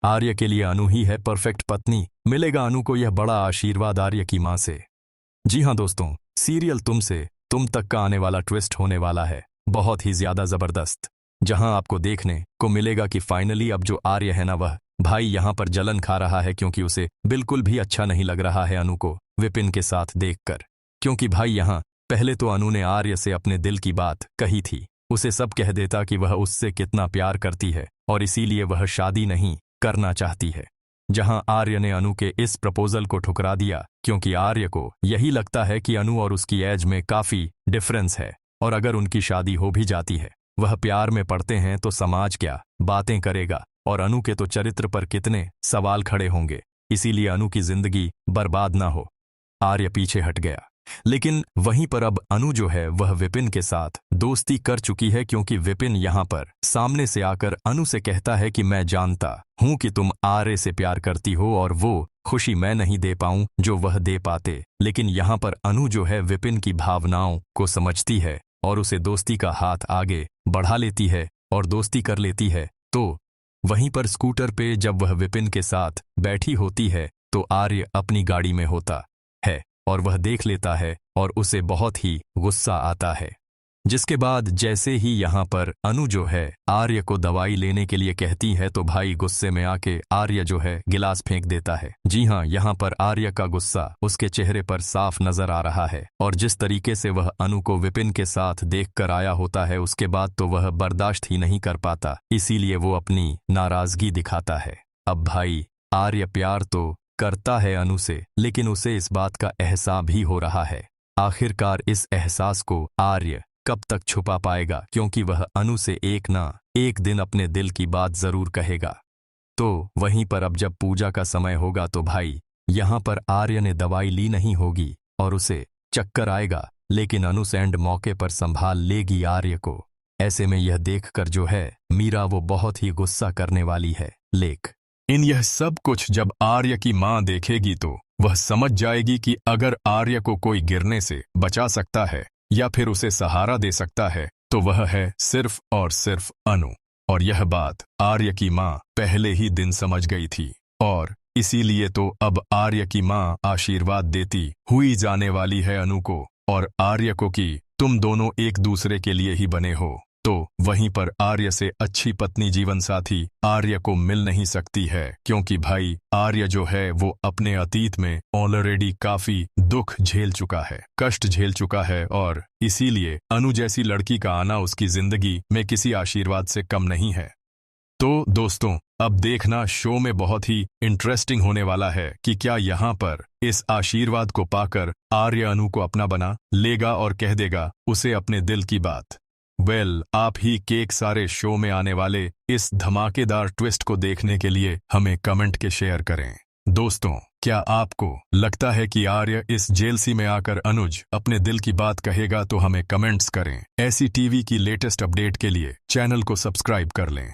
आर्य के लिए अनु ही है परफेक्ट पत्नी। मिलेगा अनु को यह बड़ा आशीर्वाद आर्य की मां से। जी हाँ दोस्तों, सीरियल तुम से तुम तक का आने वाला ट्विस्ट होने वाला है बहुत ही ज्यादा जबरदस्त, जहां आपको देखने को मिलेगा कि फाइनली अब जो आर्य है ना, वह भाई यहां पर जलन खा रहा है क्योंकि उसे बिल्कुल भी अच्छा नहीं लग रहा है अनु को विपिन के साथ देखकर। क्योंकि भाई यहां पहले तो अनु ने आर्य से अपने दिल की बात कही थी, उसे सब कह देता कि वह उससे कितना प्यार करती है और इसीलिए वह शादी नहीं करना चाहती है। जहां आर्य ने अनु के इस प्रपोजल को ठुकरा दिया क्योंकि आर्य को यही लगता है कि अनु और उसकी एज में काफी डिफरेंस है और अगर उनकी शादी हो भी जाती है, वह प्यार में पड़ते हैं तो समाज क्या बातें करेगा और अनु के तो चरित्र पर कितने सवाल खड़े होंगे, इसीलिए अनु की जिंदगी बर्बाद ना हो। आर्य पीछे हट गया, लेकिन वहीं पर अब अनु जो है वह विपिन के साथ दोस्ती कर चुकी है क्योंकि विपिन यहां पर सामने से आकर अनु से कहता है कि मैं जानता हूं कि तुम आर्य से प्यार करती हो और वो खुशी मैं नहीं दे पाऊं जो वह दे पाते, लेकिन यहां पर अनु जो है विपिन की भावनाओं को समझती है और उसे दोस्ती का हाथ आगे बढ़ा लेती है और दोस्ती कर लेती है। तो वहीं पर स्कूटर पे जब वह विपिन के साथ बैठी होती है तो आर्य अपनी गाड़ी में होता है और वह देख लेता है और उसे बहुत ही गुस्सा आता है। जिसके बाद जैसे ही यहाँ पर अनु जो है आर्य को दवाई लेने के लिए कहती है तो भाई गुस्से में आके आर्य जो है गिलास फेंक देता है। जी हाँ, यहाँ पर आर्य का गुस्सा उसके चेहरे पर साफ नजर आ रहा है और जिस तरीके से वह अनु को विपिन के साथ देखकर आया होता है उसके बाद तो वह बर्दाश्त ही नहीं कर पाता, इसीलिए वो अपनी नाराजगी दिखाता है। अब भाई आर्य प्यार तो करता है अनु से, लेकिन उसे इस बात का एहसास भी हो रहा है। आखिरकार इस एहसास को आर्य कब तक छुपा पाएगा क्योंकि वह अनु से एक ना एक दिन अपने दिल की बात जरूर कहेगा। तो वहीं पर अब जब पूजा का समय होगा तो भाई यहाँ पर आर्य ने दवाई ली नहीं होगी और उसे चक्कर आएगा, लेकिन अनु सैंड मौके पर संभाल लेगी आर्य को। ऐसे में यह देखकर जो है मीरा वो बहुत ही गुस्सा करने वाली है। इन यह सब कुछ जब आर्य की मां देखेगी तो वह समझ जाएगी कि अगर आर्य को कोई गिरने से बचा सकता है या फिर उसे सहारा दे सकता है तो वह है सिर्फ और सिर्फ अनु। और यह बात आर्य की मां पहले ही दिन समझ गई थी और इसीलिए तो अब आर्य की मां आशीर्वाद देती हुई जाने वाली है अनु को और आर्य को कि तुम दोनों एक दूसरे के लिए ही बने हो। तो वहीं पर आर्य से अच्छी पत्नी जीवन साथी आर्य को मिल नहीं सकती है क्योंकि भाई आर्य जो है वो अपने अतीत में ऑलरेडी काफी दुख झेल चुका है, कष्ट झेल चुका है और इसीलिए अनु जैसी लड़की का आना उसकी जिंदगी में किसी आशीर्वाद से कम नहीं है। तो दोस्तों अब देखना शो में बहुत ही इंटरेस्टिंग होने वाला है कि क्या यहाँ पर इस आशीर्वाद को पाकर आर्य अनु को अपना बना लेगा और कह देगा उसे अपने दिल की बात। आप ही केक सारे शो में आने वाले इस धमाकेदार ट्विस्ट को देखने के लिए हमें कमेंट के शेयर करें। दोस्तों क्या आपको लगता है कि आर्य इस जेलसी में आकर अनुज अपने दिल की बात कहेगा? तो हमें कमेंट्स करें। ऐसी टीवी की लेटेस्ट अपडेट के लिए चैनल को सब्सक्राइब कर लें।